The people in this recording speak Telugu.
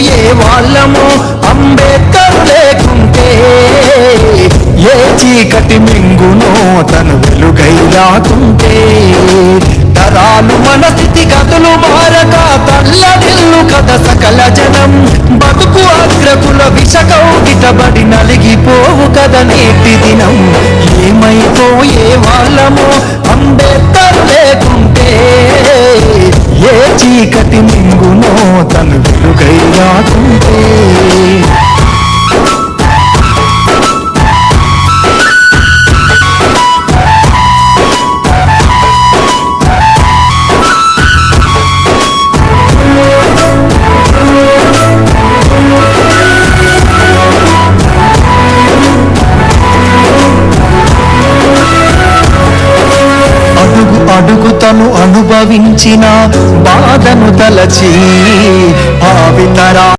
ఏమైపోయే వాళ్ళమో అంబేద్కర్ లేకుంటే, ఏ చీకటి మింగునో తను వెలుగై రాకుంటే, తరాలు మన స్థితి గతులు మారక తల్లడిల్లు కథ సకల జనం, బతుకు అగ్రకుల విషకౌగిటబడి నలిగిపోవు కథ నేటి దినం. ఏమైపోయే వాళ్ళమో అంబేద్కర్ లేకుంటే, ఏ చీకటి మింగునో తను వెలుగై రాకుంటే. అడుగు తను అనుభవించిన బాధను తలచి భావితరా